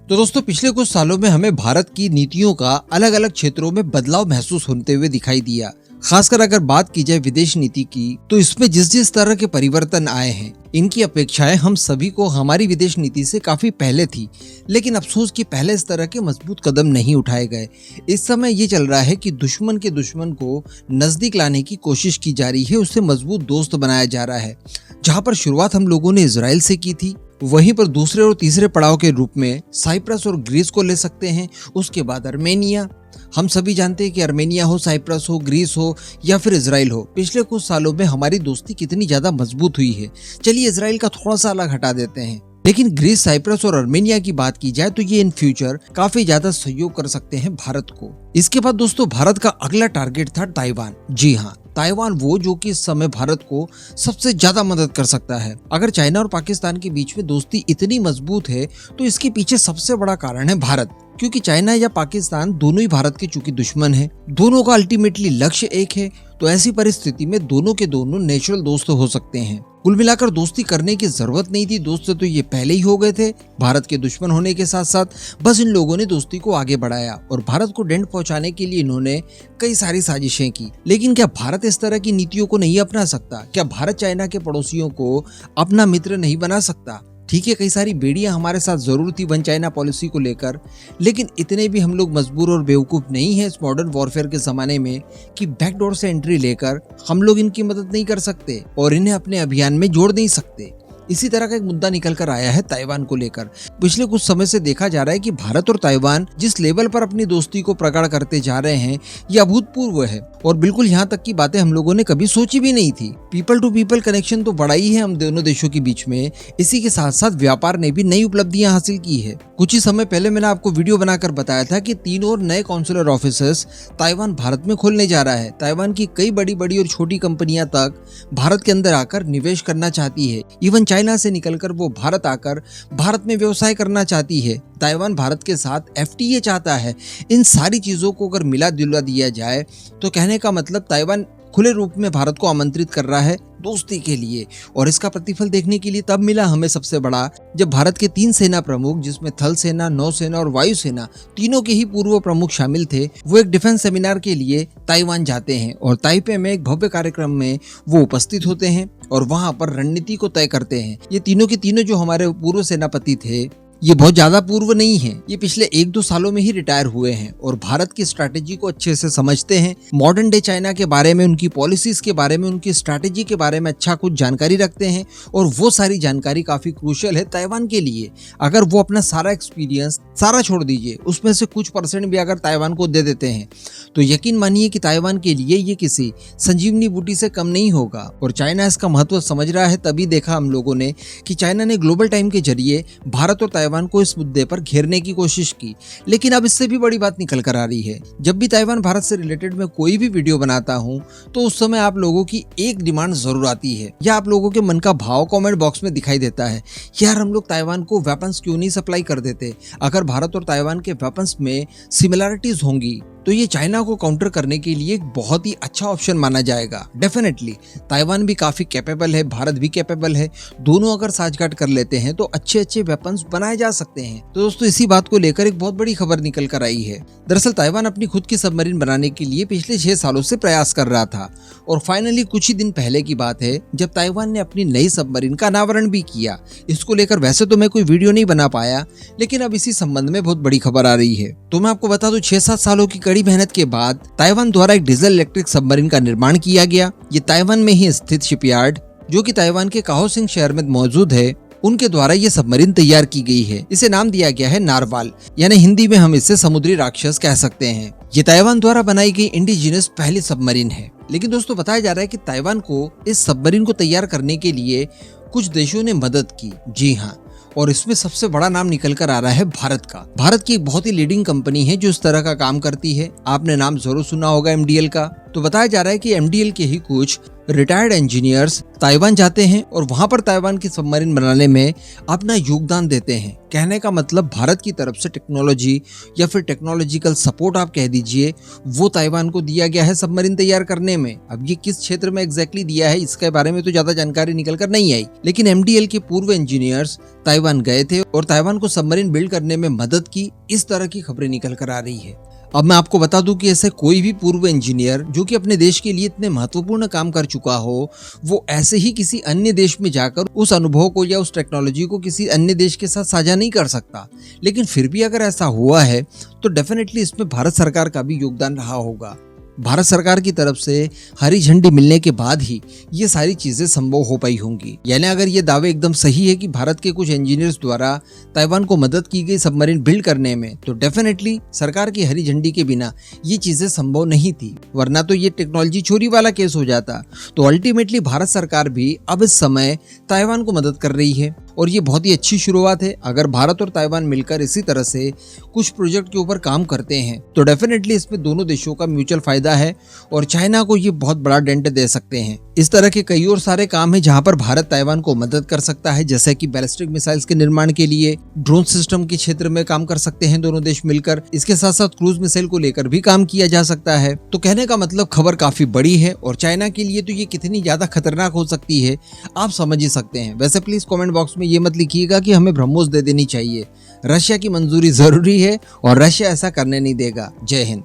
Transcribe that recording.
तो दोस्तों पिछले कुछ सालों में हमें भारत की नीतियों का अलग अलग क्षेत्रों में बदलाव महसूस होते हुए दिखाई दिया। खासकर अगर बात की जाए विदेश नीति की, तो इसमें जिस जिस तरह के परिवर्तन आए हैं, इनकी अपेक्षाएं हम सभी को हमारी विदेश नीति से काफी पहले थी। लेकिन अफसोस कि पहले इस तरह के मजबूत कदम नहीं उठाए गए। इस समय ये चल रहा है कि दुश्मन के दुश्मन को नजदीक लाने की कोशिश की जा रही है, उससे मजबूत दोस्त बनाया जा रहा है। जहाँ पर शुरुआत हम लोगों ने इजराइल से की थी, वहीं पर दूसरे और तीसरे पड़ाव के रूप में साइप्रस और ग्रीस को ले सकते हैं। उसके बाद अर्मेनिया। हम सभी जानते हैं कि अर्मेनिया हो, साइप्रस हो, ग्रीस हो या फिर इजराइल हो, पिछले कुछ सालों में हमारी दोस्ती कितनी ज्यादा मजबूत हुई है। चलिए इजराइल का थोड़ा सा अलग हटा देते हैं, लेकिन ग्रीस, साइप्रस और अर्मेनिया की बात की जाए तो ये इन फ्यूचर काफी ज्यादा सहयोग कर सकते हैं भारत को। इसके बाद दोस्तों भारत का अगला टारगेट था ताइवान। जी हाँ, ताइवान वो जो कि इस समय भारत को सबसे ज्यादा मदद कर सकता है। अगर चाइना और पाकिस्तान के बीच में दोस्ती इतनी मजबूत है तो इसके पीछे सबसे बड़ा कारण है भारत, क्योंकि चाइना या पाकिस्तान दोनों ही भारत के चूंकि दुश्मन है, दोनों का अल्टीमेटली लक्ष्य एक है। तो ऐसी परिस्थिति में दोनों के दोनों नेचुरल दोस्त हो सकते हैं। कुल मिलाकर दोस्ती करने की जरूरत नहीं थी, दोस्त तो ये पहले ही हो गए थे। भारत के दुश्मन होने के साथ साथ बस इन लोगों ने दोस्ती को आगे बढ़ाया और भारत को डेंट पहुंचाने के लिए इन्होंने कई सारी साजिशें की। लेकिन क्या भारत इस तरह की नीतियों को नहीं अपना सकता? क्या भारत चाइना के पड़ोसियों को अपना मित्र नहीं बना सकता? ठीक है, कई सारी बेड़ियां हमारे साथ जरूर थी वन चाइना पॉलिसी को लेकर, लेकिन इतने भी हम लोग मजबूर और बेवकूफ नहीं है इस मॉडर्न वॉरफेयर के जमाने में कि बैकडोर से एंट्री लेकर हम लोग इनकी मदद नहीं कर सकते और इन्हें अपने अभियान में जोड़ नहीं सकते। इसी तरह का एक मुद्दा निकल कर आया है ताइवान को लेकर। पिछले कुछ समय से देखा जा रहा है कि भारत और ताइवान जिस लेवल पर अपनी दोस्ती को प्रगाढ़ करते जा रहे हैं, यह अभूतपूर्व है और बिल्कुल यहाँ तक की बातें हम लोगों ने कभी सोची भी नहीं थी। पीपल टू पीपल कनेक्शन तो बढ़ा ही है हम दोनों देशों के बीच में, इसी के साथ साथ व्यापार ने भी नई उपलब्धियां हासिल की है। कुछ ही समय पहले मैंने आपको वीडियो बनाकर बताया था कि 3 और नए कॉन्सुलर ऑफिसेस ताइवान भारत में खोलने जा रहा है। ताइवान की कई बड़ी बड़ी और छोटी कंपनियां तक भारत के अंदर आकर निवेश करना चाहती है। इवन चाइना से निकलकर वो भारत आकर भारत में व्यवसाय करना चाहती है। ताइवान भारत के साथ FTA चाहता है। इन सारी चीजों को अगर मिला जुला दिया जाए तो कहने का मतलब ताइवान खुले रूप में भारत को आमंत्रित कर रहा है दोस्ती के लिए। और इसका प्रतिफल देखने के लिए तब मिला हमें सबसे बड़ा, जब भारत के 3 सेना प्रमुख, जिसमें थल सेना, नौसेना और वायुसेना, तीनों के ही पूर्व प्रमुख शामिल थे, वो एक डिफेंस सेमिनार के लिए ताइवान जाते हैं और ताइपे में एक भव्य कार्यक्रम में वो उपस्थित होते हैं और वहां पर रणनीति को तय करते हैं। ये तीनों के तीनों जो हमारे पूर्व सेनापति थे, ये बहुत ज्यादा पूर्व नहीं है, ये पिछले 1-2 सालों में ही रिटायर हुए हैं और भारत की स्ट्रैटेजी को अच्छे से समझते हैं। मॉडर्न डे चाइना के बारे में, उनकी पॉलिसीज के बारे में, उनकी स्ट्रैटेजी के बारे में अच्छा कुछ जानकारी रखते हैं और वो सारी जानकारी काफी क्रूशियल है ताइवान के लिए। अगर वो अपना सारा एक्सपीरियंस, सारा छोड़ दीजिए, उसमें से कुछ % भी अगर ताइवान को दे देते हैं तो यकीन मानिए कि ताइवान के लिए ये किसी संजीवनी बूटी से कम नहीं होगा। और चाइना इसका महत्व समझ रहा है। तभी देखा हम लोगों ने कि चाइना ने ग्लोबल टाइम के जरिए भारत और ताइवान को इस मुद्दे पर घेरने की कोशिश की। लेकिन अब इससे भी बड़ी बात निकल कर आ रही है। जब भी ताइवान भारत से रिलेटेड मैं कोई भी वीडियो बनाता हूं तो उस समय आप लोगों की एक डिमांड जरूर आती है, या आप लोगों के मन का भाव कमेंट बॉक्स में दिखाई देता है, यार हम लोग ताइवान को वेपन्स क्यों नहीं सप्लाई कर देते? अगर भारत और ताइवान के वेपन्स में सिमिलरिटीज होंगी तो ये चाइना को काउंटर करने के लिए एक बहुत ही अच्छा ऑप्शन माना जाएगा। डेफिनेटली ताइवान भी काफी कैपेबल है, भारत भी कैपेबल है, दोनों अगर साझगांठ कर लेते हैं तो अच्छे अच्छे वेपन्स बनाए जा सकते हैं। तो दोस्तों इसी बात को लेकर एक बहुत बड़ी खबर निकल कर आई है। दरअसल ताइवान अपनी खुद की सबमरीन बनाने के लिए पिछले 6 सालों से प्रयास कर रहा था और फाइनली कुछ ही दिन पहले की बात है जब ताइवान ने अपनी नई सबमरीन का अनावरण भी किया। इसको लेकर वैसे तो मैं कोई वीडियो नहीं बना पाया, लेकिन अब इसी संबंध में बहुत बड़ी खबर आ रही है। तो मैं आपको बता दूं, 6-7 सालों की कड़ी मेहनत के बाद ताइवान द्वारा एक डीजल इलेक्ट्रिक सबमरीन का निर्माण किया गया। ये ताइवान में ही स्थित शिपयार्ड, जो कि ताइवान के काहोसिंग शहर में मौजूद है, उनके द्वारा ये सबमरीन तैयार की गई है। इसे नाम दिया गया है नारवाल, यानी हिंदी में हम इसे समुद्री राक्षस कह सकते हैं। ये ताइवान द्वारा बनाई गई इंडिजिनस पहली सबमरीन है। लेकिन दोस्तों बताया जा रहा है कि ताइवान को इस सबमरीन को तैयार करने के लिए कुछ देशों ने मदद की। जी हाँ, और इसमें सबसे बड़ा नाम निकल कर आ रहा है भारत का। भारत की एक बहुत ही लीडिंग कंपनी है जो इस तरह का काम करती है। आपने नाम जरूर सुना होगा MDL का। तो बताया जा रहा है कि MDL के ही कुछ रिटायर्ड इंजीनियर्स ताइवान जाते हैं और वहां पर ताइवान की सबमरीन बनाने में अपना योगदान देते हैं। कहने का मतलब भारत की तरफ से टेक्नोलॉजी या फिर टेक्नोलॉजिकल सपोर्ट आप कह दीजिए, वो ताइवान को दिया गया है सबमरीन तैयार करने में। अब ये किस क्षेत्र में एग्जैक्टली दिया है इसके बारे में तो ज्यादा जानकारी निकल कर नहीं आई, लेकिन एमडीएल के पूर्व इंजीनियर्स ताइवान गए थे और ताइवान को सबमरीन बिल्ड करने में मदद की, इस तरह की खबरें निकल कर आ रही है। अब मैं आपको बता दूं कि ऐसे कोई भी पूर्व इंजीनियर जो कि अपने देश के लिए इतने महत्वपूर्ण काम कर चुका हो, वो ऐसे ही किसी अन्य देश में जाकर उस अनुभव को या उस टेक्नोलॉजी को किसी अन्य देश के साथ साझा नहीं कर सकता। लेकिन फिर भी अगर ऐसा हुआ है तो डेफिनेटली इसमें भारत सरकार का भी योगदान रहा होगा। भारत सरकार की तरफ से हरी झंडी मिलने के बाद ही ये सारी चीजें संभव हो पाई होंगी। यानी अगर ये दावे एकदम सही है कि भारत के कुछ इंजीनियर्स द्वारा ताइवान को मदद की गई सबमरीन बिल्ड करने में, तो डेफिनेटली सरकार की हरी झंडी के बिना ये चीजें संभव नहीं थी, वरना तो ये टेक्नोलॉजी चोरी वाला केस हो जाता। तो अल्टीमेटली भारत सरकार भी अब इस समय ताइवान को मदद कर रही है और ये बहुत ही अच्छी शुरुआत है। अगर भारत और ताइवान मिलकर इसी तरह से कुछ प्रोजेक्ट के ऊपर काम करते हैं तो डेफिनेटली इसमें दोनों देशों का म्यूचुअल फायदा है और चाइना को ये बहुत बड़ा डेंट दे सकते हैं। इस तरह के कई और सारे काम है जहां पर भारत ताइवान को मदद कर सकता है, जैसे कि बैलिस्टिक मिसाइल्स के निर्माण के लिए, ड्रोन सिस्टम के क्षेत्र में काम कर सकते हैं दोनों देश मिलकर। इसके साथ साथ क्रूज मिसाइल को लेकर भी काम किया जा सकता है। तो कहने का मतलब खबर काफी बड़ी है और चाइना के लिए तो ये कितनी ज्यादा खतरनाक हो सकती है आप समझ ही सकते हैं। वैसे प्लीज कमेंट बॉक्स में ये मत लिखिएगा कि हमें ब्रह्मोस दे देनी चाहिए। रशिया की मंजूरी जरूरी है और रशिया ऐसा करने नहीं देगा। जय हिंद।